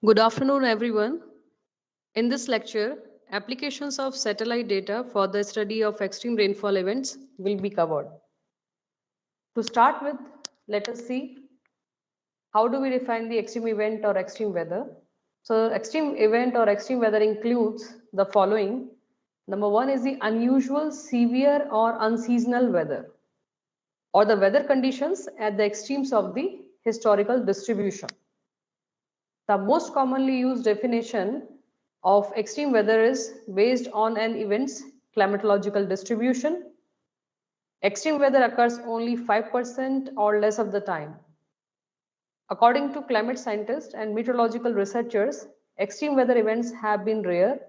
Good afternoon, everyone. In this lecture, applications of satellite data for the study of extreme rainfall events will be covered. To start with, let us see how do we define the extreme event or extreme weather. So, extreme event or extreme weather includes the following. Number one is the unusual, severe, or unseasonal weather, or the weather conditions at the extremes of the historical distribution. The most commonly used definition of extreme weather is based on an event's climatological distribution. Extreme weather occurs only 5% or less of the time. According to climate scientists and meteorological researchers, extreme weather events have been rare,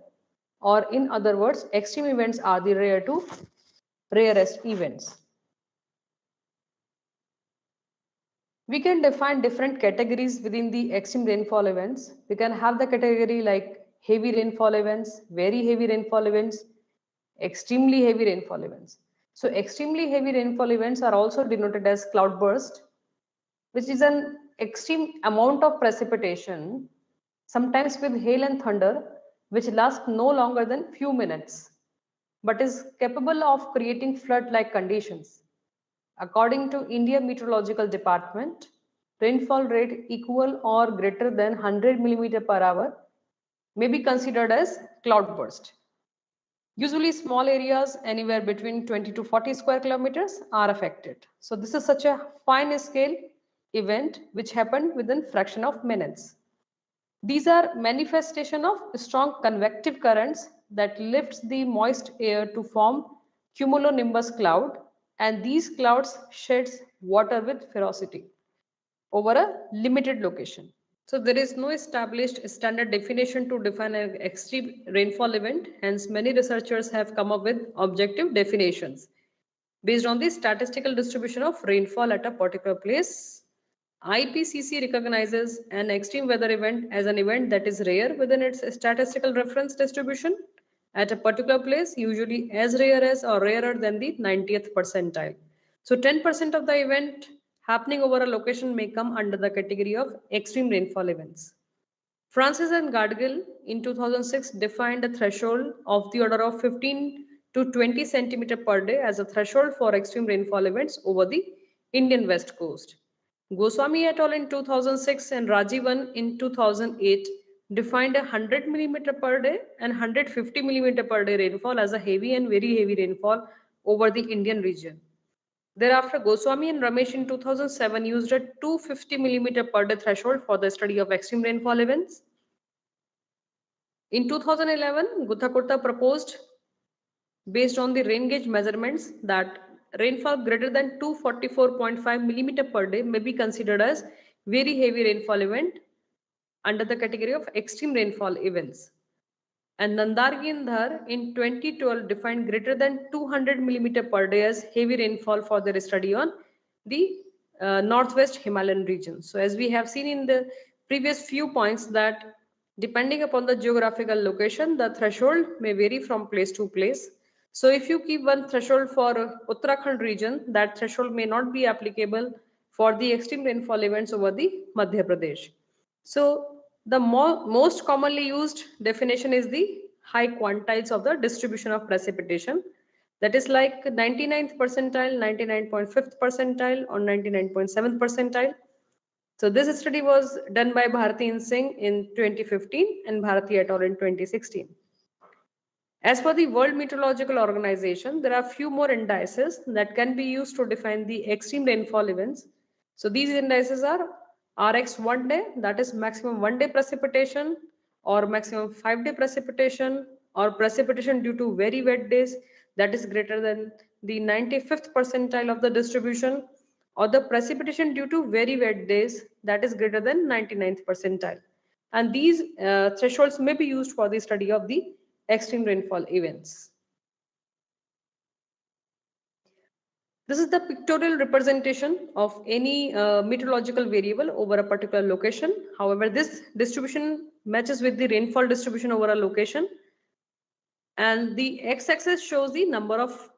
or in other words, extreme events are the rarest events. We can define different categories within the extreme rainfall events. We can have the category like heavy rainfall events, very heavy rainfall events, extremely heavy rainfall events. So extremely heavy rainfall events are also denoted as cloudburst, which is an extreme amount of precipitation, sometimes with hail and thunder, which lasts no longer than few minutes, but is capable of creating flood-like conditions. According to India Meteorological Department, rainfall rate equal or greater than 100 mm per hour may be considered as cloudburst. Usually small areas anywhere between 20 to 40 square kilometers are affected. So this is such a fine scale event which happened within fraction of minutes. These are manifestation of strong convective currents that lifts the moist air to form cumulonimbus cloud, and these clouds sheds water with ferocity over a limited location. So there is no established standard definition to define an extreme rainfall event. Hence, many researchers have come up with objective definitions based on the statistical distribution of rainfall at a particular place. IPCC recognizes an extreme weather event as an event that is rare within its statistical reference distribution at a particular place, usually as rare as or rarer than the 90th percentile. So 10% of the event happening over a location may come under the category of extreme rainfall events. Francis and Gardgill in 2006 defined a threshold of the order of 15 to 20 centimeter per day as a threshold for extreme rainfall events over the Indian West Coast. Goswami et al. In 2006 and Rajivan in 2008 defined 100 mm per day and 150 mm per day rainfall as a heavy and very heavy rainfall over the Indian region. Thereafter, Goswami and Ramesh in 2007 used a 250 mm per day threshold for the study of extreme rainfall events. In 2011, Guthakurta proposed, based on the rain gauge measurements, that rainfall greater than 244.5 mm per day may be considered as very heavy rainfall event under the category of extreme rainfall events. And Nandargindhar in 2012 defined greater than 200 mm per day as heavy rainfall for their study on the northwest Himalayan region. So as we have seen in the previous few points, that depending upon the geographical location, the threshold may vary from place to place. So if you keep one threshold for Uttarakhand region, that threshold may not be applicable for the extreme rainfall events over the Madhya Pradesh. So the most commonly used definition is the high quantiles of the distribution of precipitation. That is like 99th percentile, 99.5th percentile, or 99.7th percentile. So this study was done by Bharati and Singh in 2015 and Bharati et al. In 2016. As per the World Meteorological Organization, there are few more indices that can be used to define the extreme rainfall events. So these indices are RX 1 day, that is maximum 1 day precipitation, or maximum 5 day precipitation, or precipitation due to very wet days, that is greater than the 95th percentile of the distribution, or the precipitation due to very wet days, that is greater than 99th percentile. And these thresholds may be used for the study of the extreme rainfall events. This is the pictorial representation of any meteorological variable over a particular location. However, this distribution matches with the rainfall distribution over a location. And the x-axis shows the number of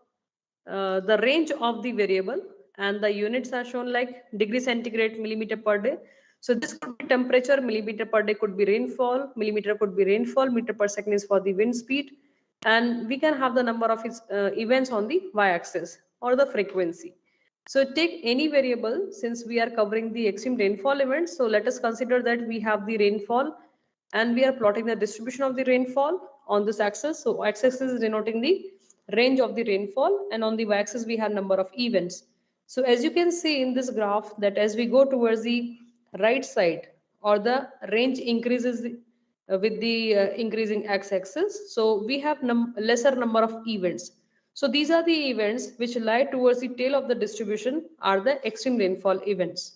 the range of the variable, and the units are shown like degree centigrade, millimeter per day. So this could be temperature, millimeter per day could be rainfall, millimeter could be rainfall, meter per second is for the wind speed, and we can have the number of its events on the y-axis or the frequency. So take any variable since we are covering the extreme rainfall events. So let us consider that we have the rainfall and we are plotting the distribution of the rainfall on this axis. So x-axis is denoting the range of the rainfall and on the y-axis we have number of events. So as you can see in this graph that as we go towards the right side or the range increases with the increasing x-axis. So we have lesser number of events. So these are the events which lie towards the tail of the distribution are the extreme rainfall events.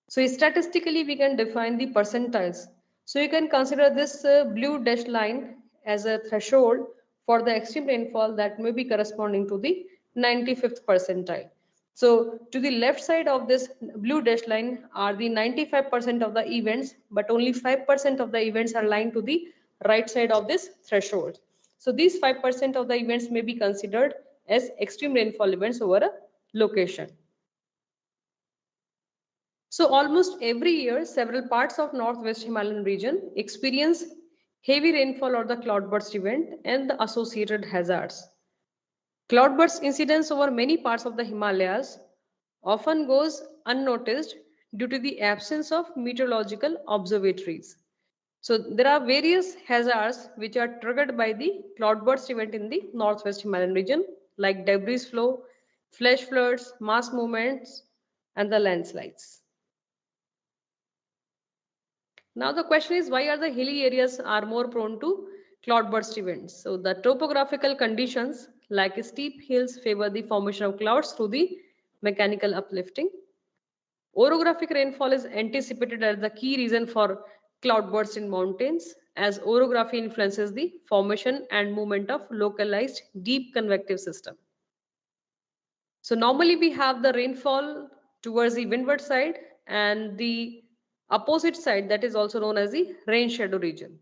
So statistically we can define the percentiles. So you can consider this blue dashed line as a threshold for the extreme rainfall that may be corresponding to the 95th percentile. So to the left side of this blue dashed line are the 95% of the events, but only 5% of the events are lying to the right side of this threshold. So these 5% of the events may be considered as extreme rainfall events over a location. So almost every year, several parts of Northwest Himalayan region experience heavy rainfall or the cloudburst event and the associated hazards. Cloudburst incidence over many parts of the Himalayas often goes unnoticed due to the absence of meteorological observatories. So there are various hazards which are triggered by the cloudburst event in the Northwest Himalayan region like debris flow, flash floods, mass movements, and the landslides. Now the question is why are the hilly areas are more prone to cloudburst events? So the topographical conditions like steep hills favor the formation of clouds through the mechanical uplifting. Orographic rainfall is anticipated as the key reason for cloudbursts in mountains as orography influences the formation and movement of localized deep convective system. So normally we have the rainfall towards the windward side and the opposite side that is also known as the rain shadow region.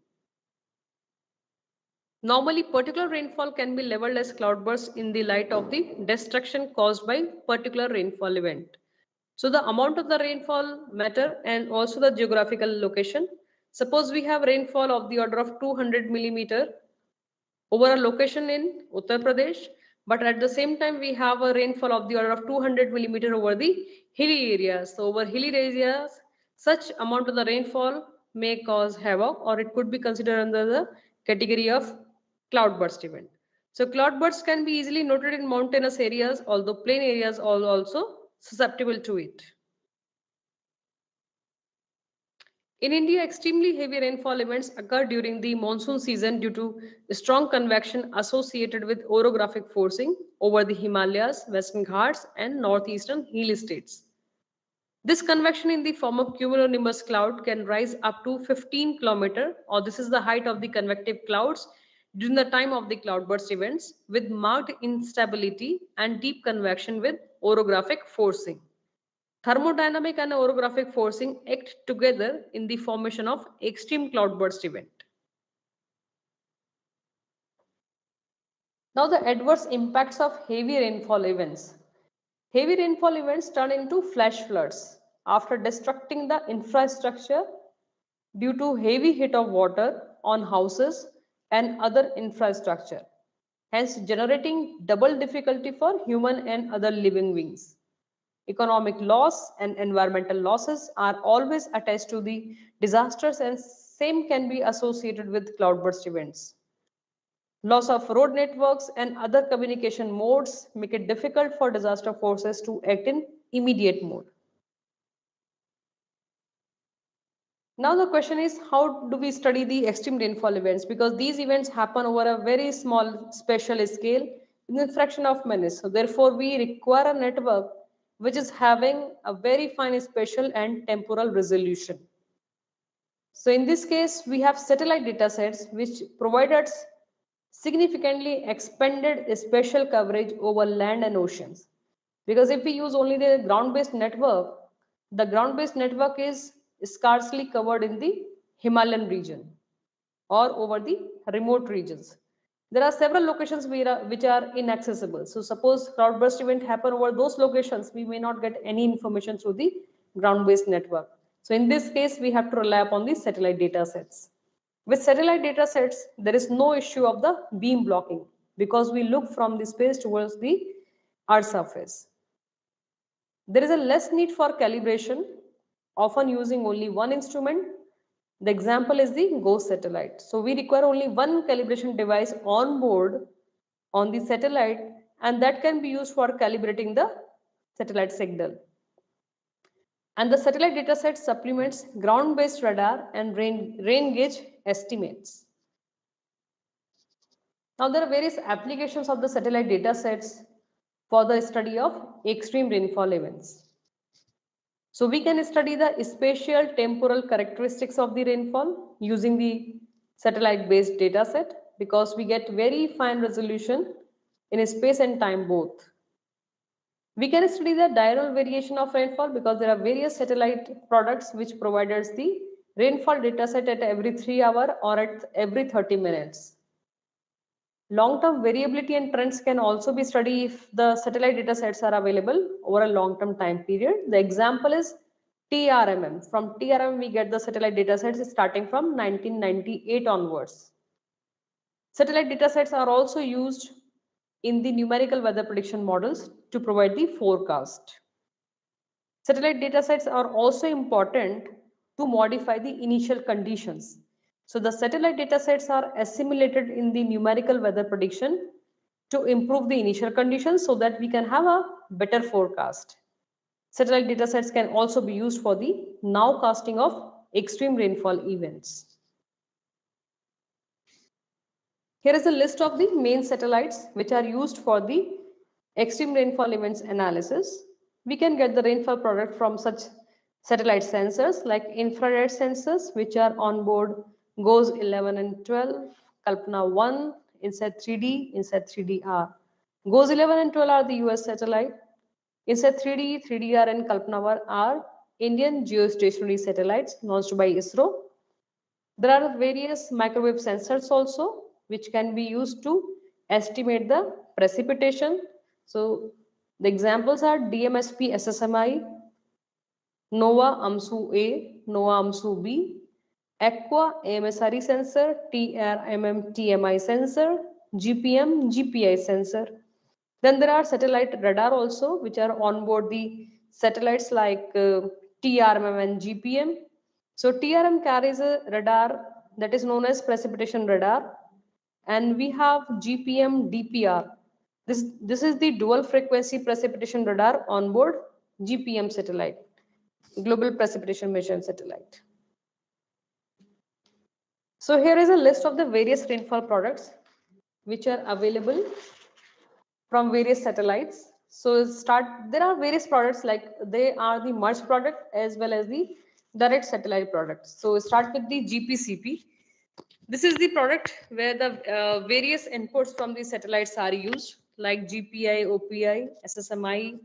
Normally particular rainfall can be leveled as cloudbursts in the light of the destruction caused by particular rainfall event. So the amount of the rainfall matter and also the geographical location. Suppose we have rainfall of the order of 200 millimeter over a location in Uttar Pradesh, but at the same time we have a rainfall of the order of 200 millimeter over the hilly areas. So over hilly areas, such amount of the rainfall may cause havoc or it could be considered under the category of cloudburst event. So cloudbursts can be easily noted in mountainous areas, although plain areas are also susceptible to it. In India, extremely heavy rainfall events occur during the monsoon season due to strong convection associated with orographic forcing over the Himalayas, Western Ghats, and northeastern hill states. This convection in the form of cumulonimbus cloud can rise up to 15 km, or this is the height of the convective clouds during the time of the cloudburst events, with marked instability and deep convection with orographic forcing. Thermodynamic and orographic forcing act together in the formation of extreme cloudburst event. Now the adverse impacts of heavy rainfall events. Heavy rainfall events turn into flash floods after destructing the infrastructure due to heavy hit of water on houses and other infrastructure, hence generating double difficulty for human and other living beings. Economic loss and environmental losses are always attached to the disasters and same can be associated with cloudburst events. Loss of road networks and other communication modes make it difficult for disaster forces to act in immediate mode. Now the question is how do we study the extreme rainfall events, because these events happen over a very small spatial scale in a fraction of minutes. So therefore we require a network which is having a very fine spatial and temporal resolution. So in this case, we have satellite data sets which provide us significantly expanded spatial coverage over land and oceans. Because if we use only the ground-based network, the ground-based network is scarcely covered in the Himalayan region or over the remote regions. There are several locations which are inaccessible. So suppose cloudburst event happen over those locations, we may not get any information through the ground-based network. So in this case, we have to rely upon the satellite data sets. With satellite data sets, there is no issue of the beam blocking because we look from the space towards the Earth surface. There is a less need for calibration, often using only one instrument. The example is the GOES satellite. So we require only one calibration device on board on the satellite, and that can be used for calibrating the satellite signal. And the satellite dataset supplements ground-based radar and rain gauge estimates. Now there are various applications of the satellite datasets for the study of extreme rainfall events. So we can study the spatial temporal characteristics of the rainfall using the satellite-based dataset because we get very fine resolution in space and time both. We can study the diurnal variation of rainfall because there are various satellite products which provide us the rainfall dataset at every 3 hours or at every 30 minutes. Long-term variability and trends can also be studied if the satellite datasets are available over a long-term time period. The example is TRMM. From TRMM, we get the satellite datasets starting from 1998 onwards. Satellite datasets are also used in the numerical weather prediction models to provide the forecast. Satellite datasets are also important to modify the initial conditions. So the satellite datasets are assimilated in the numerical weather prediction to improve the initial conditions so that we can have a better forecast. Satellite datasets can also be used for the nowcasting of extreme rainfall events. Here is a list of the main satellites which are used for the extreme rainfall events analysis. We can get the rainfall product from such satellite sensors like infrared sensors which are on board GOES 11 and 12, Kalpana 1, INSAT 3D, INSAT 3DR. GOES 11 and 12 are the US satellite. INSAT 3D, 3DR and Kalpana are Indian geostationary satellites launched by ISRO. There are various microwave sensors also which can be used to estimate the precipitation. So the examples are DMSP SSMI, NOAA AMSU A, NOAA AMSU B, Aqua AMSRE sensor, TRMM TMI sensor, GPM GPI sensor. Then there are satellite radar also which are on board the satellites like TRMM and GPM. So TRM carries a radar that is known as precipitation radar, and we have GPM DPR. This is the dual frequency precipitation radar on board GPM satellite, Global Precipitation Mission satellite. So here is a list of the various rainfall products which are available from various satellites. So there are various products like they are the merged product as well as the direct satellite products. So start with the GPCP. This is the product where the various inputs from the satellites are used like GPI, OPI, SSMI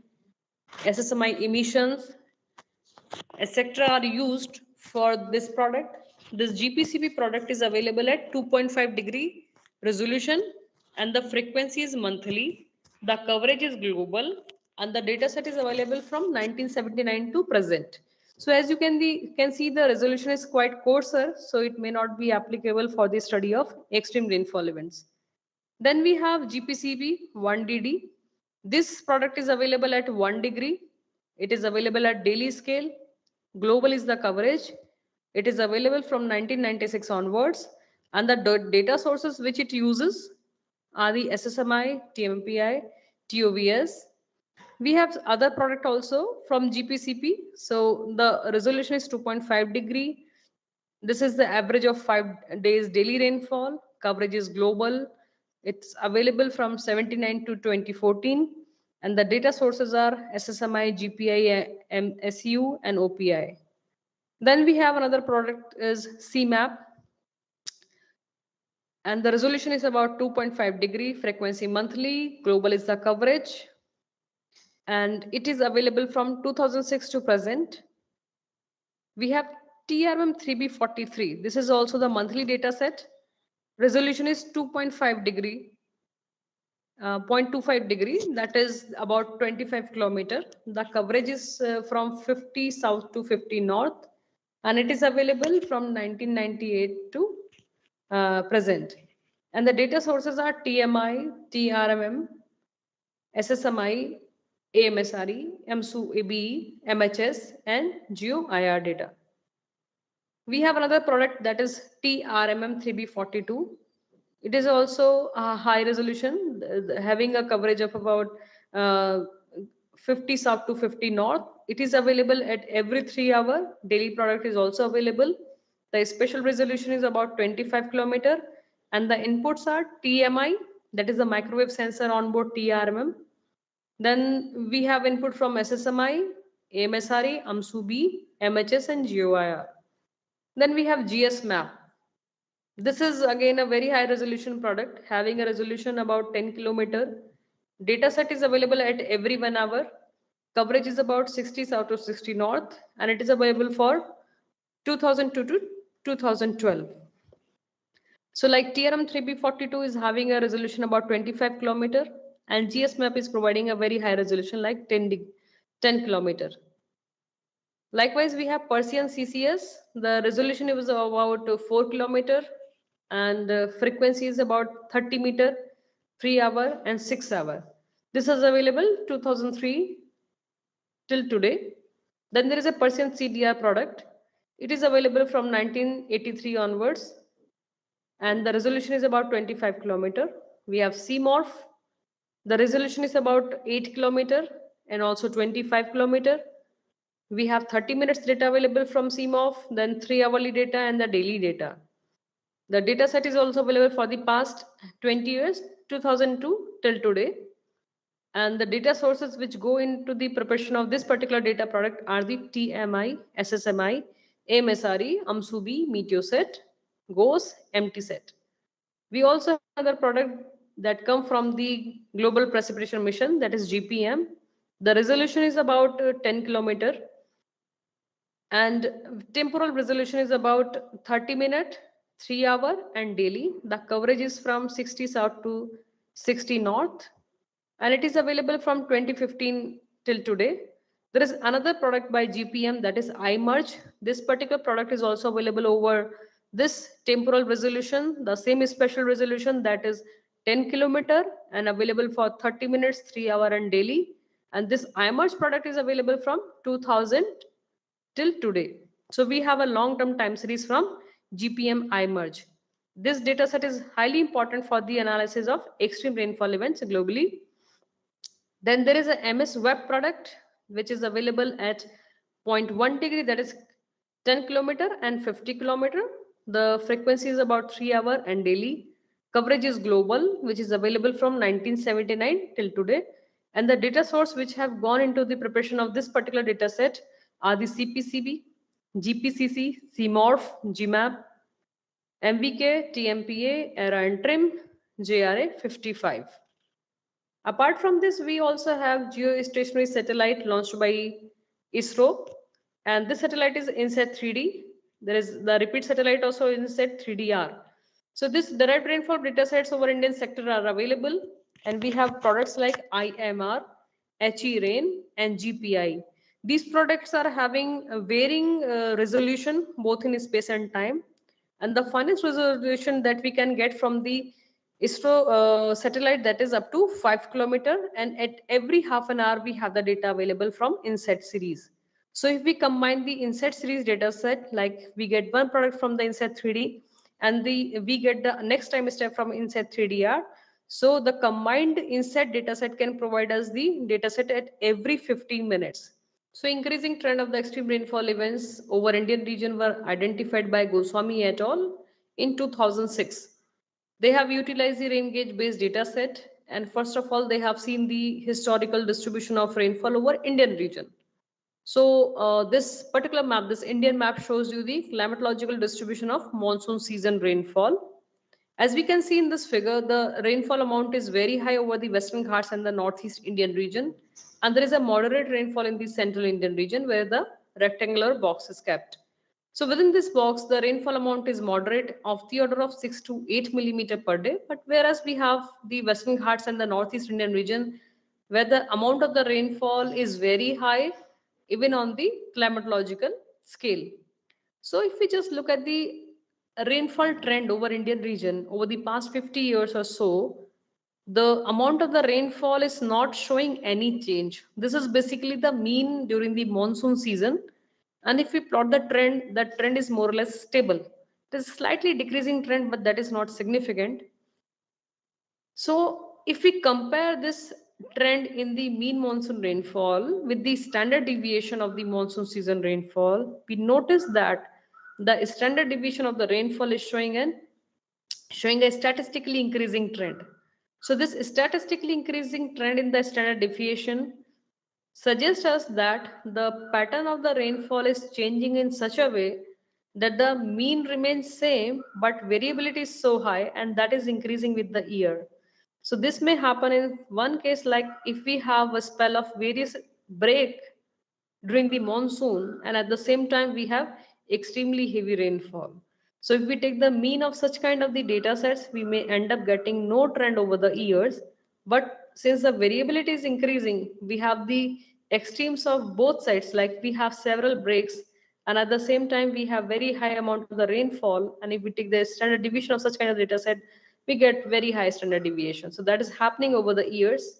emissions, etc. are used for this product. This GPCP product is available at 2.5 degree resolution and the frequency is monthly. The coverage is global and the dataset is available from 1979 to present. So as you can see the resolution is quite coarser, so it may not be applicable for the study of extreme rainfall events. Then we have GPCB 1DD. This product is available at 1 degree. It is available at daily scale. Global is the coverage. It is available from 1996 onwards. And the data sources which it uses are the SSMI, TMPI, TOVS. We have other product also from GPCP. So the resolution is 2.5 degree. This is the average of 5 days daily rainfall. Coverage is global. It's available from 79 to 2014. And the data sources are SSMI, GPI, MSU, and OPI. Then we have another product is CMAP. And the resolution is about 2.5 degree, frequency monthly, global is the coverage. And it is available from 2006 to present. We have TRM 3B43. This is also the monthly data set. Resolution is 2.5 degree, 0.25 degree, that is about 25 kilometer. The coverage is from 50 south to 50 north. and it is available from 1998 to present. And the data sources are TMI, TRMM, SSMI, AMSRE, MSUABE, MHS, and GeoIR data. We have another product that is TRMM3B42. It is also a high resolution, having a coverage of about uh, 50 south to 50 north. It is available at every 3 hour. Daily product is also available. The special resolution is about 25 kilometer, and the inputs are TMI, that is the microwave sensor on board TRMM. Then we have input from SSMI, AMSRE, AMSUB, MHS, and GeoIR. Then we have GS map. This is again a very high resolution product, having a resolution about 10 kilometer. Data set is available at every 1 hour. Coverage is about 60 south to 60 north, and it is available for 2002 to 2012. So like TRM3B42 is having a resolution about 25 kilometer, and GS map is providing a very high resolution like 10 kilometer. Likewise, we have Persian CCS. The resolution is about 4 kilometer, and frequency is about 30 meter, 3 hour, and 6 hour. This is available 2003 till today. Then there is a Persian CDR product. It is available from 1983 onwards, and the resolution is about 25 kilometer. We have CMORPH. The resolution is about 8 kilometer and also 25 kilometer. We have 30 minutes data available from CMORPH, then 3 hourly data and the daily data. The data set is also available for the past 20 years, 2002 till today. And the data sources which go into the preparation of this particular data product are the TMI, SSMI, AMSRE, AMSUB, Meteoset, GOES, MTSET. We also have another product that come from the Global Precipitation Mission, that is GPM. The resolution is about 10 kilometer, and temporal resolution is about 30 minute, 3 hour, and daily. The coverage is from 60 south to 60 north, and it is available from 2015 till today. There is another product by GPM, that is iMerge. This particular product is also available over this temporal resolution, the same special resolution, that is 10 kilometer and available for 30 minutes, 3 hour, and daily. And this iMerge product is available from 2000 till today. So we have a long-term time series from GPM iMerge. This dataset is highly important for the analysis of extreme rainfall events globally. Then there is a MS Web product which is available at 0.1 degree, that is 10 kilometer and 50 kilometer. The frequency is about 3 hour and daily. Coverage is global, which is available from 1979 till today. And the data source which have gone into the preparation of this particular data set are the CPCB, GPCC, CMORPH, GMAP, MVK, TMPA, ERA and TRIM, JRA 55. Apart from this, we also have geostationary satellite launched by ISRO, and this satellite is INSAT 3D. There is the repeat satellite also INSAT 3DR. So this derived rainfall data sets over Indian sector are available, and we have products like IMR, HE-RAIN, and GPI. These products are having a varying resolution both in space and time, and the finest resolution that we can get from the ISRO satellite, that is up to 5 kilometer, and at every half an hour we have the data available from INSAT series. So if we combine the INSAT series data set, like we get one product from the INSAT 3D and we get the next time step from INSAT 3DR. So the combined INSAT data set can provide us the data set at every 15 minutes. So increasing trend of the extreme rainfall events over Indian region were identified by Goswami et al. In 2006. They have utilized the rain gauge based data set, and first of all, they have seen the historical distribution of rainfall over Indian region. So this particular map, this Indian map, shows you the climatological distribution of monsoon season rainfall. As we can see in this figure, the rainfall amount is very high over the Western Ghats and the Northeast Indian region, and there is a moderate rainfall in the Central Indian region where the rectangular box is kept. So within this box, the rainfall amount is moderate of the order of 6 to 8 millimeter per day. But whereas we have the Western Ghats and the Northeast Indian region, where the amount of the rainfall is very high, even on the climatological scale. So if we just look at the rainfall trend over Indian region over the past 50 years or so, the amount of the rainfall is not showing any change. This is basically the mean during the monsoon season. And if we plot the trend, that trend is more or less stable. It is a slightly decreasing trend, but that is not significant. So if we compare this trend in the mean monsoon rainfall with the standard deviation of the monsoon season rainfall, we notice that the standard deviation of the rainfall is showing a statistically increasing trend. So this statistically increasing trend in the standard deviation suggests us that the pattern of the rainfall is changing in such a way that the mean remains same but variability is so high and that is increasing with the year. So this may happen in one case, like if we have a spell of various break during the monsoon and at the same time we have extremely heavy rainfall. So if we take the mean of such kind of the data sets, we may end up getting no trend over the years. But since the variability is increasing, we have the extremes of both sides, like we have several breaks and at the same time we have very high amount of the rainfall. And if we take the standard deviation of such kind of data set, we get very high standard deviation. So that is happening over the years.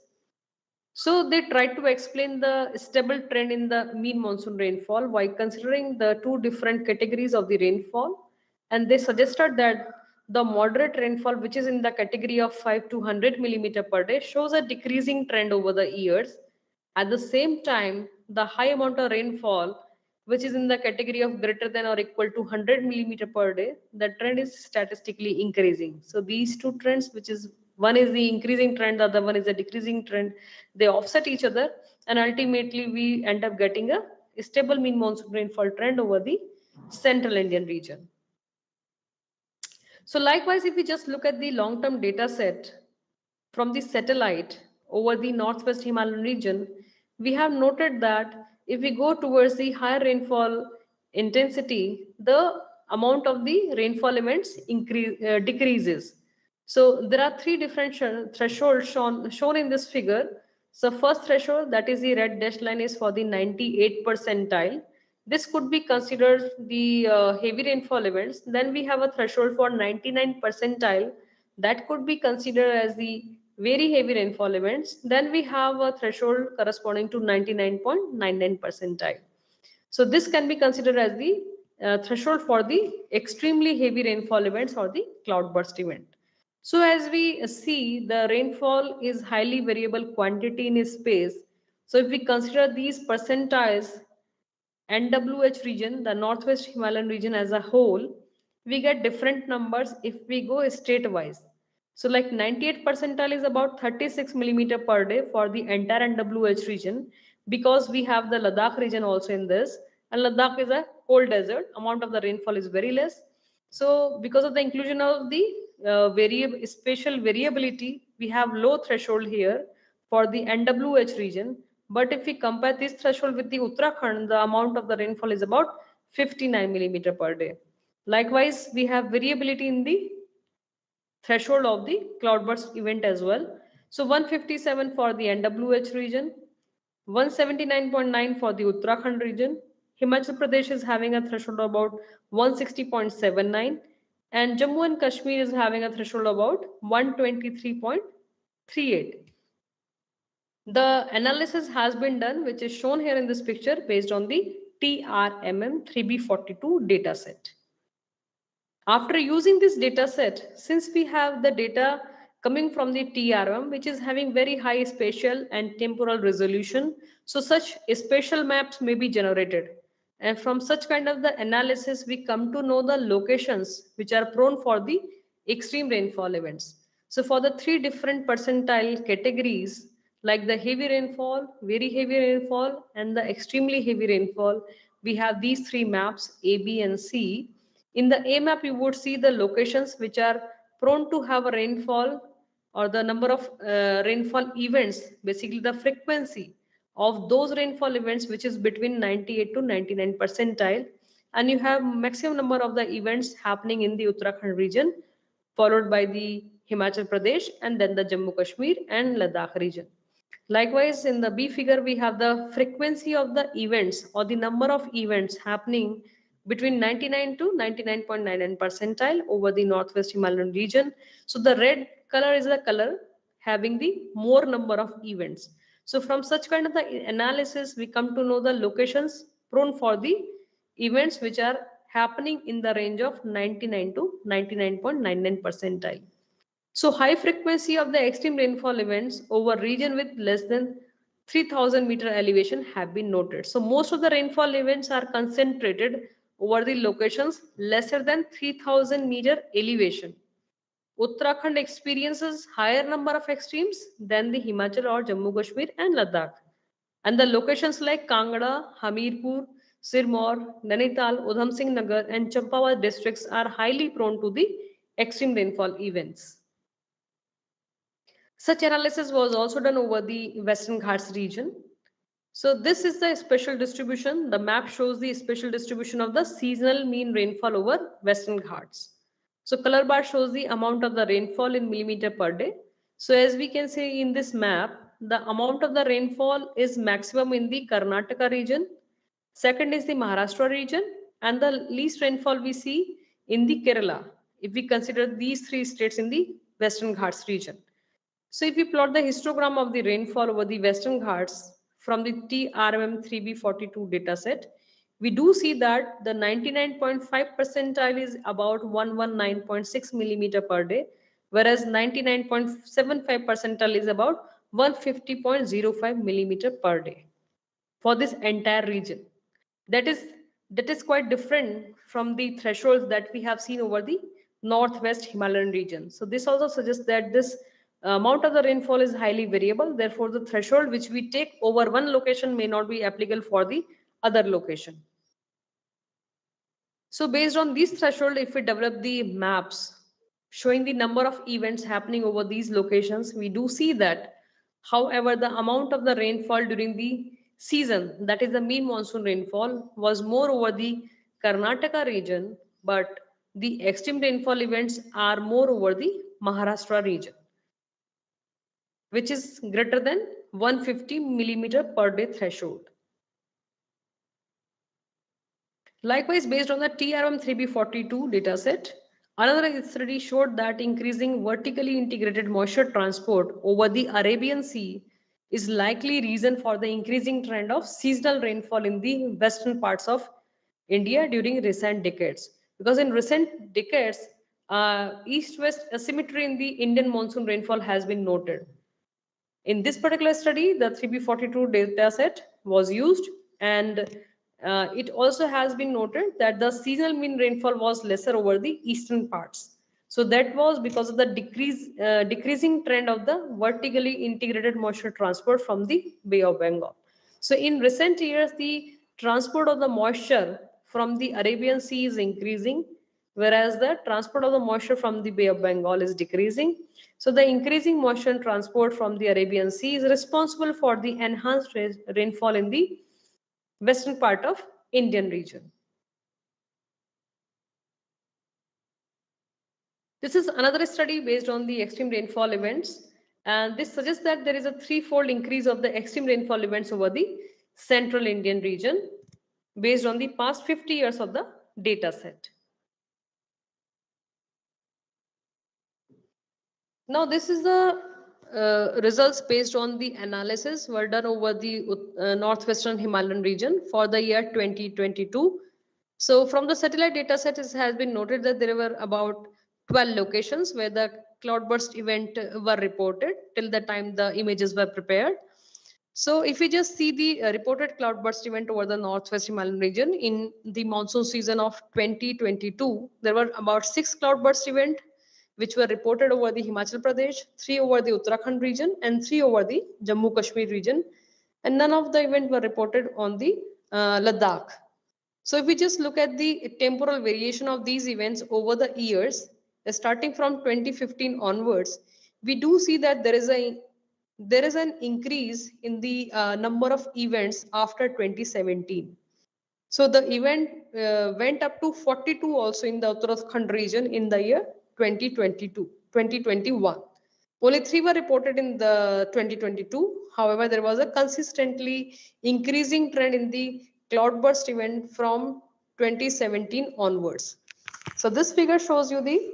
So they tried to explain the stable trend in the mean monsoon rainfall by considering the two different categories of the rainfall. And they suggested that the moderate rainfall, which is in the category of 5 to 100 millimeter per day, shows a decreasing trend over the years. At the same time, the high amount of rainfall, which is in the category of greater than or equal to 100 millimeter per day, the trend is statistically increasing. So these two trends, which is one is the increasing trend, the other one is a decreasing trend, they offset each other, and ultimately we end up getting a stable mean monsoon rainfall trend over the central Indian region. So likewise, if we just look at the long-term data set from the satellite over the northwest Himalayan region, we have noted that if we go towards the higher rainfall intensity, the amount of the rainfall events decreases. So there are three different thresholds shown in this figure. So first threshold, that is the red dashed line, is for the 98th percentile. This could be considered the heavy rainfall events. Then we have a threshold for 99th percentile, that could be considered as the very heavy rainfall events. Then we have a threshold corresponding to 99.99 percentile. So this can be considered as the threshold for the extremely heavy rainfall events or the cloudburst event. So as we see, the rainfall is highly variable quantity in space. So if we consider these percentiles, NWH region, the Northwest Himalayan region as a whole, we get different numbers if we go state-wise. So like 98th percentile is about 36 millimeter per day for the entire NWH region, because we have the Ladakh region also in this, and Ladakh is a cold desert, amount of the rainfall is very less. So because of the inclusion of the spatial variability, we have low threshold here for the NWH region. But if we compare this threshold with the Uttarakhand, the amount of the rainfall is about 59 millimeter per day. Likewise, we have variability in the threshold of the cloudburst event as well. So 157 for the NWH region, 179.9 for the Uttarakhand region. Himachal Pradesh is having a threshold of about 160.79, and Jammu and Kashmir is having a threshold of about 123.38. The analysis has been done, which is shown here in this picture, based on the TRMM 3B42 dataset. After using this dataset, since we have the data coming from the TRM, which is having very high spatial and temporal resolution, so such spatial maps may be generated. And from such kind of the analysis, we come to know the locations which are prone for the extreme rainfall events. So for the three different percentile categories, like the heavy rainfall, very heavy rainfall, and the extremely heavy rainfall, we have these three maps, A, B, and C. In the A map, you would see the locations which are prone to have a rainfall, or the number of rainfall events, basically the frequency of those rainfall events, which is between 98 to 99 percentile. And you have maximum number of the events happening in the Uttarakhand region, followed by the Himachal Pradesh, and then the Jammu Kashmir and Ladakh region. Likewise, in the B figure, we have the frequency of the events or the number of events happening between 99 to 99.99 percentile over the northwest Himalayan region. So the red color is the color having the more number of events. So from such kind of the analysis, we come to know the locations prone for the events which are happening in the range of 99 to 99.99 percentile. So high frequency of the extreme rainfall events over region with less than 3000 meter elevation have been noted. So most of the rainfall events are concentrated over the locations lesser than 3000 meter elevation. Uttarakhand experiences higher number of extremes than the Himachal or Jammu Kashmir and Ladakh. And the locations like Kangra, Hamirpur, Sirmaur, Nainital, Udham Singh Nagar and Champawat districts are highly prone to the extreme rainfall events. Such analysis was also done over the Western Ghats region. So this is the spatial distribution. The map shows the spatial distribution of the seasonal mean rainfall over Western Ghats. So color bar shows the amount of the rainfall in millimeter per day. So as we can see in this map, the amount of the rainfall is maximum in the Karnataka region. Second is the Maharashtra region, and the least rainfall we see in the Kerala, if we consider these three states in the Western Ghats region. So if we plot the histogram of the rainfall over the Western Ghats from the TRMM3B42 dataset, we do see that the 99.5 percentile is about 119.6 millimeter per day, whereas 99.75 percentile is about 150.05 millimeter per day for this entire region. That is quite different from the thresholds that we have seen over the northwest Himalayan region. So this also suggests that this amount of the rainfall is highly variable. Therefore, the threshold which we take over one location may not be applicable for the other location. So based on this threshold, if we develop the maps showing the number of events happening over these locations, we do see that, however, the amount of the rainfall during the season, that is the mean monsoon rainfall, was more over the Karnataka region, but the extreme rainfall events are more over the Maharashtra region, which is greater than 150 millimeter per day threshold. Likewise, based on the TRM3B42 dataset, another study showed that increasing vertically integrated moisture transport over the Arabian Sea is likely reason for the increasing trend of seasonal rainfall in the western parts of India during recent decades. Because in recent decades, east-west asymmetry in the Indian monsoon rainfall has been noted. In this particular study, the 3B42 dataset was used, and it also has been noted that the seasonal mean rainfall was lesser over the eastern parts. So that was because of the decreasing trend of the vertically integrated moisture transport from the Bay of Bengal. So in recent years, the transport of the moisture from the Arabian Sea is increasing, whereas the transport of the moisture from the Bay of Bengal is decreasing. So the increasing moisture transport from the Arabian Sea is responsible for the enhanced rainfall in the western part of Indian region. This is another study based on the extreme rainfall events, and this suggests that there is a threefold increase of the extreme rainfall events over the central Indian region based on the past 50 years of the data set. Now this is the results based on the analysis were done over the northwestern Himalayan region for the year 2022. So from the satellite data set, it has been noted that there were about 12 locations where the cloudburst event were reported till the time the images were prepared. So if we just see the reported cloudburst event over the northwest Himalayan region in the monsoon season of 2022, there were about 6 cloudburst events which were reported over the Himachal Pradesh, 3 over the Uttarakhand region, and 3 over the Jammu Kashmir region. And none of the events were reported on the Ladakh. So if we just look at the temporal variation of these events over the years, starting from 2015 onwards, we do see that there is an increase in the number of events after 2017. So the event went up to 42 also in the Uttarakhand region in the year 2021. Only 3 were reported in the 2022. However, there was a consistently increasing trend in the cloudburst event from 2017 onwards. So this figure shows you the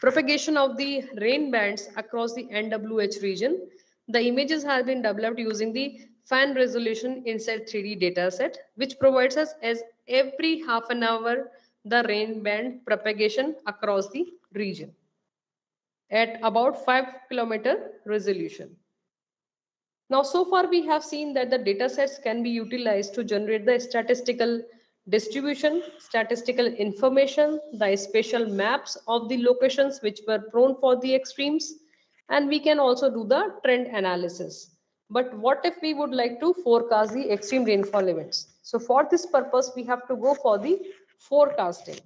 propagation of the rain bands across the NWH region. The images have been developed using the fan resolution inside 3D dataset, which provides us as every half an hour the rain band propagation across the region at about 5 km resolution. Now, so far we have seen that the data sets can be utilized to generate the statistical distribution, statistical information, the spatial maps of the locations which were prone for the extremes, and we can also do the trend analysis. But what if we would like to forecast the extreme rainfall events? So for this purpose, we have to go for the forecasting.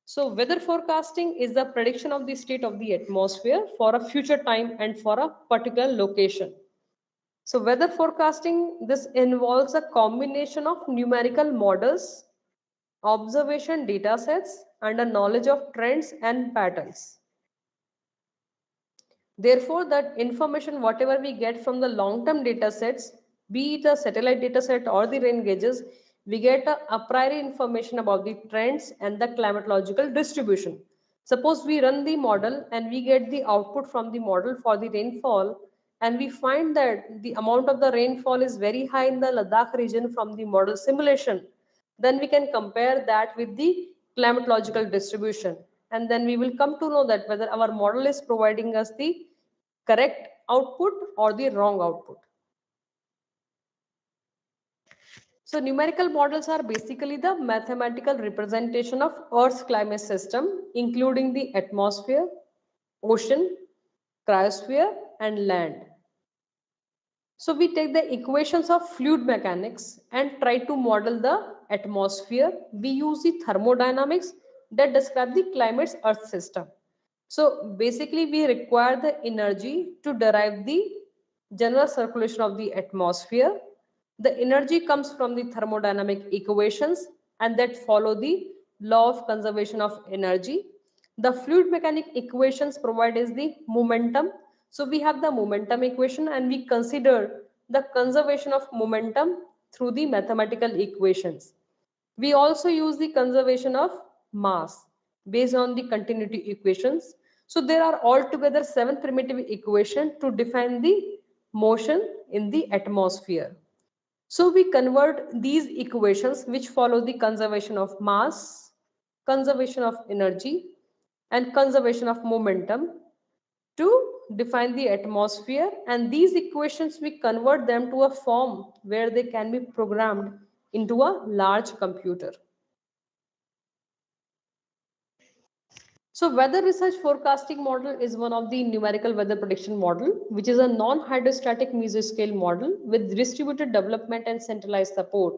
So weather forecasting is the prediction of the state of the atmosphere for a future time and for a particular location. So weather forecasting, this involves a combination of numerical models, observation data sets, and a knowledge of trends and patterns. Therefore, that information, whatever we get from the long-term data sets, be it a satellite data set or the rain gauges, we get a priori information about the trends and the climatological distribution. Suppose we run the model and we get the output from the model for the rainfall, and we find that the amount of the rainfall is very high in the Ladakh region from the model simulation, then we can compare that with the climatological distribution. And then we will come to know that whether our model is providing us the correct output or the wrong output. So numerical models are basically the mathematical representation of Earth's climate system, including the atmosphere, ocean, cryosphere, and land. So we take the equations of fluid mechanics and try to model the atmosphere. We use the thermodynamics that describe the climate's Earth system. So basically we require the energy to derive the general circulation of the atmosphere. The energy comes from the thermodynamic equations and that follow the law of conservation of energy. The fluid mechanic equations provide us the momentum. So we have the momentum equation and we consider the conservation of momentum through the mathematical equations. We also use the conservation of mass based on the continuity equations. So there are altogether 7 primitive equations to define the motion in the atmosphere. So we convert these equations which follow the conservation of mass, conservation of energy, and conservation of momentum to define the atmosphere, and these equations we convert them to a form where they can be programmed into a large computer. So weather research forecasting model is one of the numerical weather prediction model, which is a non-hydrostatic mesoscale model with distributed development and centralized support.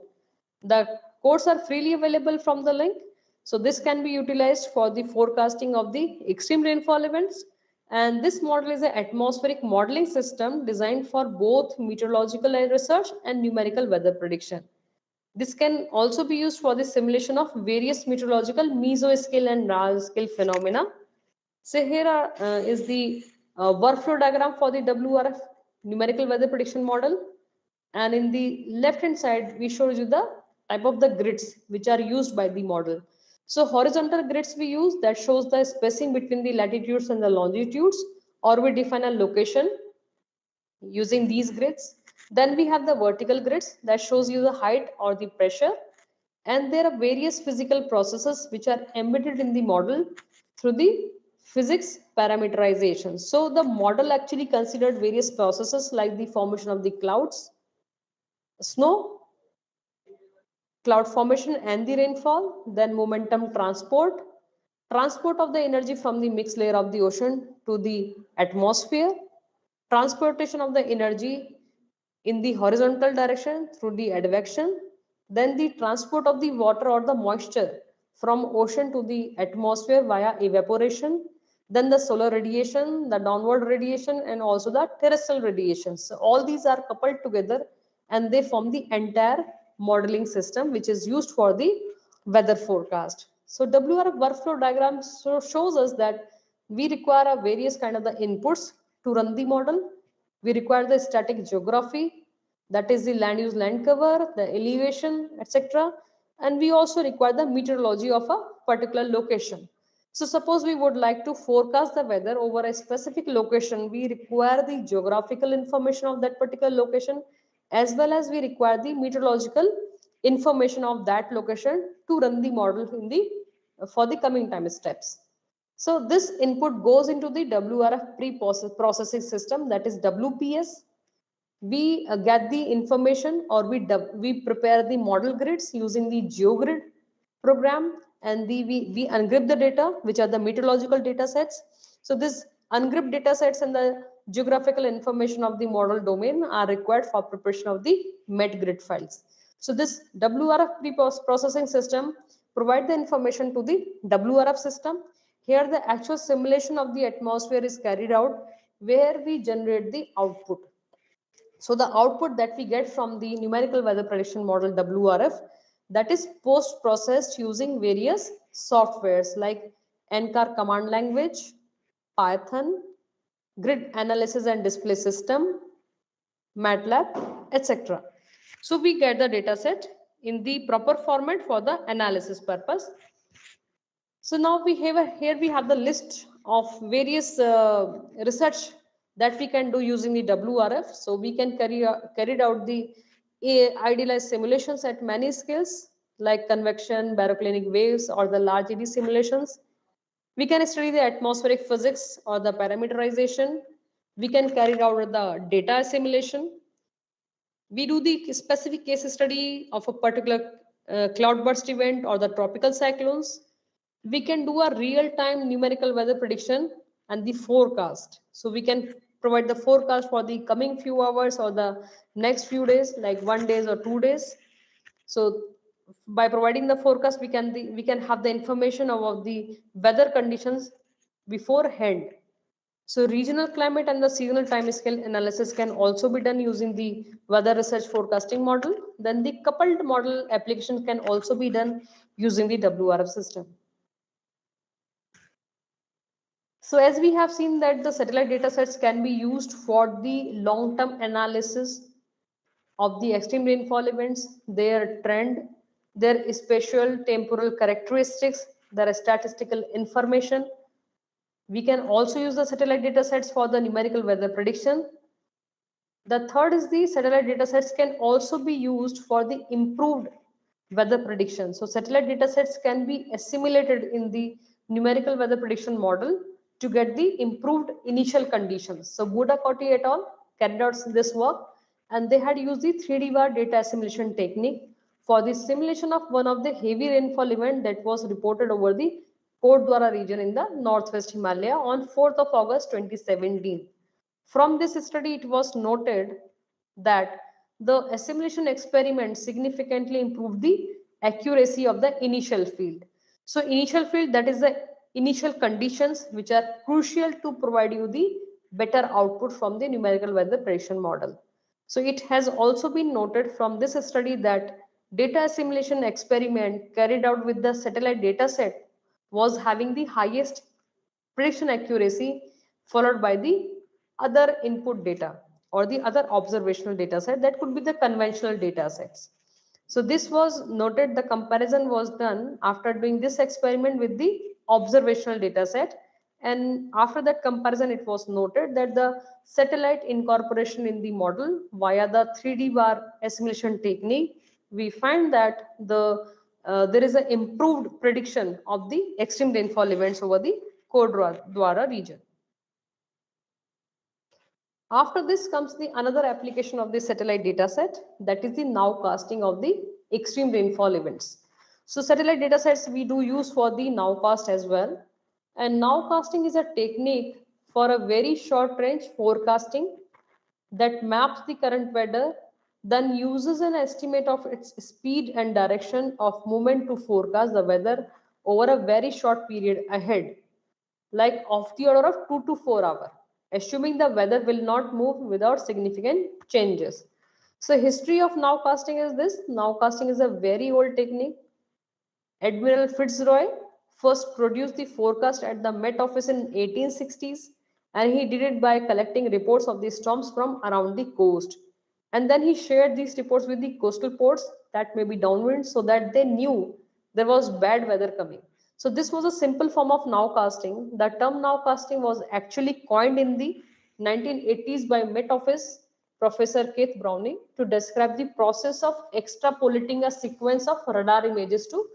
The codes are freely available from the link. So this can be utilized for the forecasting of the extreme rainfall events. And this model is an atmospheric modeling system designed for both meteorological research and numerical weather prediction. This can also be used for the simulation of various meteorological mesoscale and large-scale phenomena. So here is the workflow diagram for the WRF numerical weather prediction model. And in the left-hand side, we show you the type of the grids which are used by the model. So horizontal grids we use that shows the spacing between the latitudes and the longitudes, or we define a location using these grids. Then we have the vertical grids that shows you the height or the pressure. And there are various physical processes which are embedded in the model through the physics parameterization. So the model actually considered various processes like the formation of the clouds, snow, cloud formation and the rainfall, then momentum transport, transport of the energy from the mixed layer of the ocean to the atmosphere, transportation of the energy in the horizontal direction through the advection, then the transport of the water or the moisture from ocean to the atmosphere via evaporation, then the solar radiation, the downward radiation, and also the terrestrial radiation. So all these are coupled together and they form the entire modeling system which is used for the weather forecast. So WRF workflow diagram shows us that we require a various kind of the inputs to run the model. We require the static geography, that is the land use, land cover, the elevation, etc. And we also require the meteorology of a particular location. So suppose we would like to forecast the weather over a specific location, we require the geographical information of that particular location, as well as we require the meteorological information of that location to run the model in the for the coming time steps. So this input goes into the WRF pre-processing system, that is WPS. We get the information, or we prepare the model grids using the GeoGrid program, and we ungroup the data, which are the meteorological data sets. So this ungrouped data sets and the geographical information of the model domain are required for preparation of the metgrid files. So this WRF pre-processing system provide the information to the WRF system. Here the actual simulation of the atmosphere is carried out, where we generate the output. So the output that we get from the numerical weather prediction model WRF, that is post-processed using various softwares like NCAR command language, Python, grid analysis and display system, MATLAB, etc. So we get the data set in the proper format for the analysis purpose. So now here we have the list of various research that we can do using the WRF. So we can carry out the idealized simulations at many scales like convection, baroclinic waves, or the large eddy simulations. We can study the atmospheric physics or the parameterization. We can carry out the data assimilation. We do the specific case study of a particular cloud burst event or the tropical cyclones. We can do a real-time numerical weather prediction and the forecast. So we can provide the forecast for the coming few hours or the next few days, like 1 day or 2 days. So by providing the forecast, we can have the information about the weather conditions beforehand. So regional climate and the seasonal time scale analysis can also be done using the weather research forecasting model. Then the coupled model application can also be done using the WRF system. So as we have seen that the satellite data sets can be used for the long-term analysis of the extreme rainfall events, their trend, their spatial temporal characteristics, their statistical information. We can also use the satellite data sets for the numerical weather prediction. The third is the satellite data sets can also be used for the improved weather prediction. So satellite data sets can be assimilated in the numerical weather prediction model to get the improved initial conditions. So Buddha-Coty et al. Carried out this work, and they had used the 3D bar data assimilation technique for the simulation of one of the heavy rainfall event that was reported over the Kotdwara region in the northwest Himalaya on 4th of August 2017. From this study, it was noted that the assimilation experiment significantly improved the accuracy of the initial field. So initial field, that is the initial conditions which are crucial to provide you the better output from the numerical weather prediction model. So it has also been noted from this study that data assimilation experiment carried out with the satellite data set was having the highest prediction accuracy, followed by the other input data or the other observational data set that could be the conventional data sets. So this was noted, the comparison was done after doing this experiment with the observational data set, and after that comparison it was noted that the satellite incorporation in the model via the 3D bar assimilation technique, we find that there is an improved prediction of the extreme rainfall events over the Kotdwara region. After this comes the another application of the satellite data set, that is the nowcasting of the extreme rainfall events. So satellite data sets we do use for the nowcast as well. And nowcasting is a technique for a very short range forecasting that maps the current weather, then uses an estimate of its speed and direction of movement to forecast the weather over a very short period ahead, like of the order of 2 to 4 hours, assuming the weather will not move without significant changes. So history of nowcasting is this. Nowcasting is a very old technique. Admiral Fitzroy first produced the forecast at the Met Office in 1860s, and he did it by collecting reports of the storms from around the coast. And then he shared these reports with the coastal ports that may be downwind, so that they knew there was bad weather coming. So this was a simple form of nowcasting. The term nowcasting was actually coined in the 1980s by Met Office Professor Keith Browning to describe the process of extrapolating a sequence of radar images to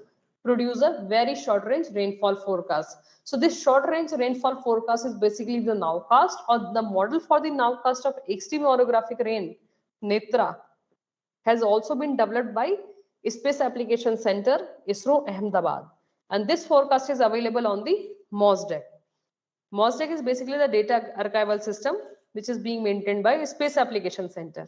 produce a very short range rainfall forecast. So this short range rainfall forecast is basically the nowcast, or the model for the nowcast of extreme orographic rain, NETRA, has also been developed by Space Application Center, ISRO, Ahmedabad. And this forecast is available on the MOSDEC. MOSDEC is basically the data archival system which is being maintained by Space Application Center.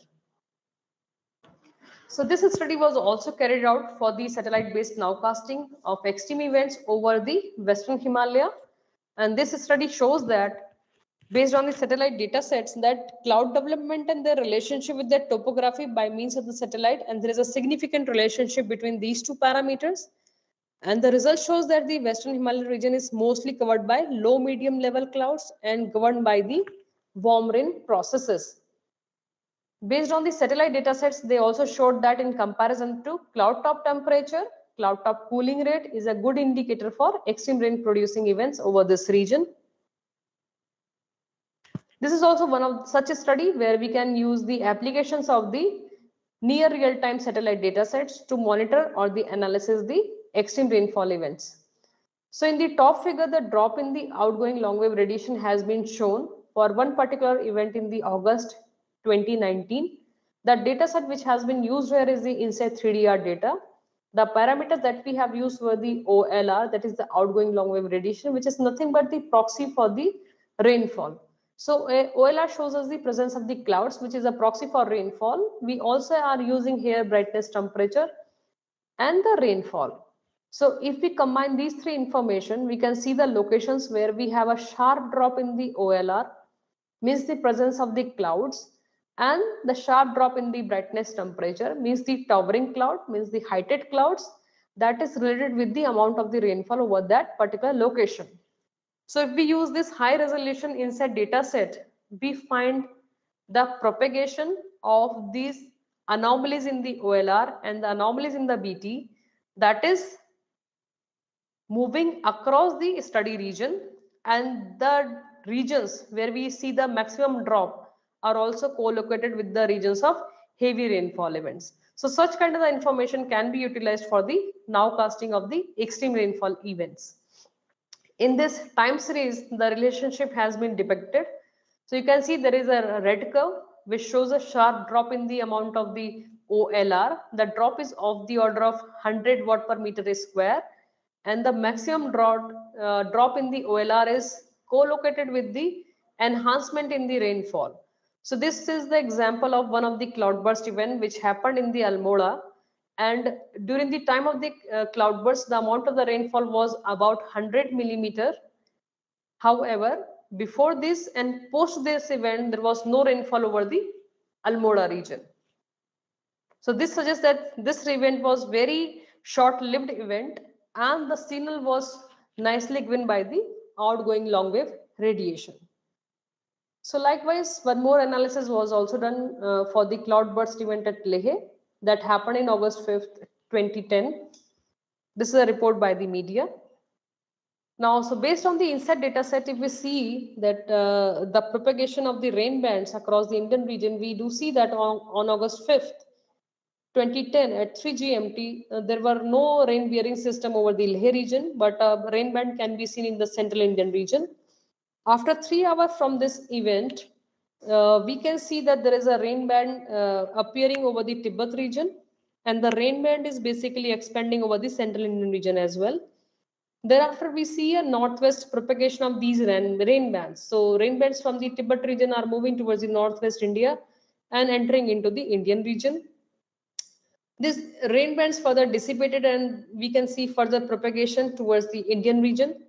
So this study was also carried out for the satellite-based nowcasting of extreme events over the Western Himalaya. And this study shows that based on the satellite data sets, that cloud development and their relationship with their topography by means of the satellite, and there is a significant relationship between these two parameters. And the result shows that the Western Himalaya region is mostly covered by low medium level clouds and governed by the warm rain processes. Based on the satellite data sets, they also showed that in comparison to cloud top temperature, cloud top cooling rate is a good indicator for extreme rain producing events over this region. This is also one of such a study where we can use the applications of the near real-time satellite data sets to monitor or the analysis the extreme rainfall events. So in the top figure, the drop in the outgoing long wave radiation has been shown for one particular event in the August 2019. The data set which has been used here is the INSAT 3DR data. The parameters that we have used were the OLR, that is the outgoing long wave radiation, which is nothing but the proxy for the rainfall. So OLR shows us the presence of the clouds, which is a proxy for rainfall. We also are using here brightness, temperature, and the rainfall. So if we combine these three information, we can see the locations where we have a sharp drop in the OLR, means the presence of the clouds, and the sharp drop in the brightness, temperature, means the towering cloud, means the heighted clouds, that is related with the amount of the rainfall over that particular location. So if we use this high resolution INSAT data set, we find the propagation of these anomalies in the OLR and the anomalies in the BT, that is moving across the study region, and the regions where we see the maximum drop are also co-located with the regions of heavy rainfall events. So such kind of the information can be utilized for the nowcasting of the extreme rainfall events. In this time series, the relationship has been depicted. So you can see there is a red curve which shows a sharp drop in the amount of the OLR. The drop is of the order of 100 watt per meter square, and the maximum drop in the OLR is co-located with the enhancement in the rainfall. So this is the example of one of the cloudburst event which happened in the Almora, and during the time of the cloudburst, the amount of the rainfall was about 100 millimeter. However, before this and post this event, there was no rainfall over the Almora region. So this suggests that this event was very short-lived event, and the signal was nicely given by the outgoing long wave radiation. So likewise, one more analysis was also done for the cloudburst event at Leh that happened in August 5th, 2010. This is a report by the media. Now, so based on the INSAT data set, if we see that the propagation of the rain bands across the Indian region, we do see that on August 5th, 2010 at 3 GMT, there were no rain bearing system over the Leh region, but a rain band can be seen in the central Indian region. After 3 hours from this event, we can see that there is a rain band appearing over the Tibet region, and the rain band is basically expanding over the central Indian region as well. Thereafter, we see a northwest propagation of these rain bands. So rain bands from the Tibet region are moving towards the northwest India and entering into the Indian region. These rain bands further dissipated, and we can see further propagation towards the Indian region.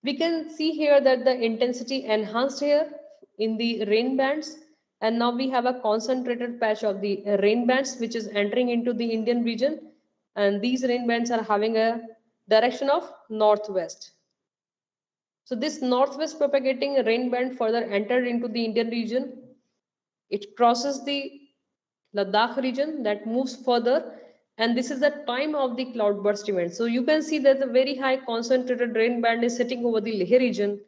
We can see here that the intensity enhanced here in the rain bands, and now we have a concentrated patch of the rain bands which is entering into the Indian region, and these rain bands are having a direction of northwest. So this northwest propagating rain band further entered into the Indian region. It crosses the Ladakh region that moves further, and this is the time of the cloudburst event. So you can see that the very high concentrated rain band is sitting over the Leh region,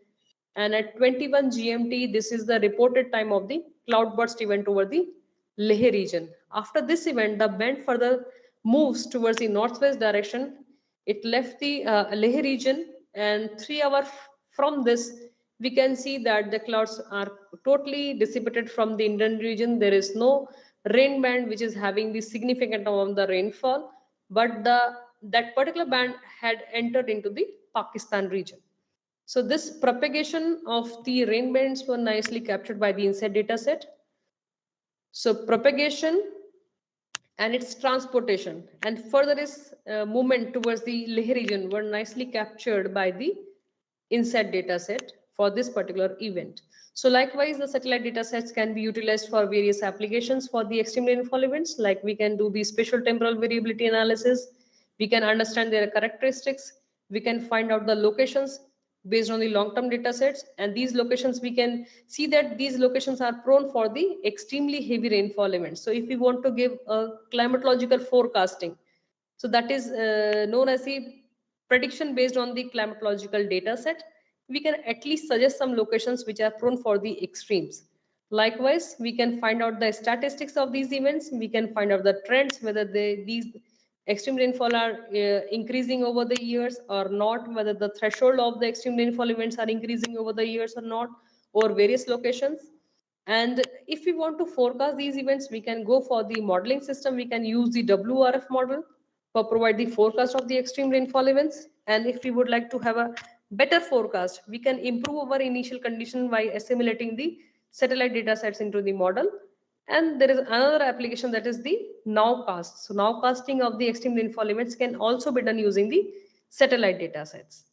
and at 21 GMT, this is the reported time of the cloudburst event over the Leh region. After this event, the band further moves towards the northwest direction. It left the Leh region, and 3 hours from this, we can see that the clouds are totally dissipated from the Indian region. There is no rain band which is having the significant amount of the rainfall, but that particular band had entered into the Pakistan region. So this propagation of the rain bands were nicely captured by the INSAT dataset. So propagation and its transportation and further its movement towards the Leh region were nicely captured by the INSAT dataset for this particular event. So likewise, the satellite datasets can be utilized for various applications for the extreme rainfall events, like we can do the spatial temporal variability analysis, we can understand their characteristics, we can find out the locations based on the long-term data sets, and these locations we can see that these locations are prone for the extremely heavy rainfall events. So if we want to give a climatological forecasting, so that is known as the prediction based on the climatological data set, we can at least suggest some locations which are prone for the extremes. Likewise, we can find out the statistics of these events, we can find out the trends, whether these extreme rainfall are increasing over the years or not, whether the threshold of the extreme rainfall events are increasing over the years or not, or various locations. And if we want to forecast these events, we can go for the modeling system. We can use the WRF model for provide the forecast of the extreme rainfall events. And if we would like to have a better forecast, we can improve our initial condition by assimilating the satellite data sets into the model. And there is another application, that is the nowcast. So nowcasting of the extreme rainfall events can also be done using the satellite data sets.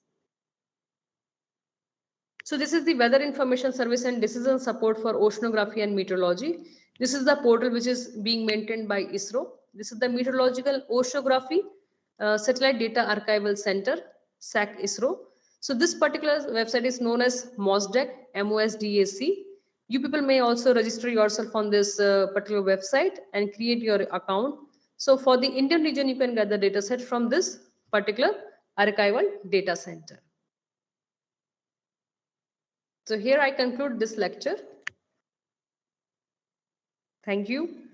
So this is the Weather Information Service and Decision Support for Oceanography and Meteorology. This is the portal which is being maintained by ISRO. This is the Meteorological Oceanography Satellite Data Archival Center, SAC ISRO. So this particular website is known as MOSDAC, MOSDAC. You people may also register yourself on this particular website and create your account. So for the Indian region, you can get the data set from this particular archival data center. So here I conclude this lecture. Thank you.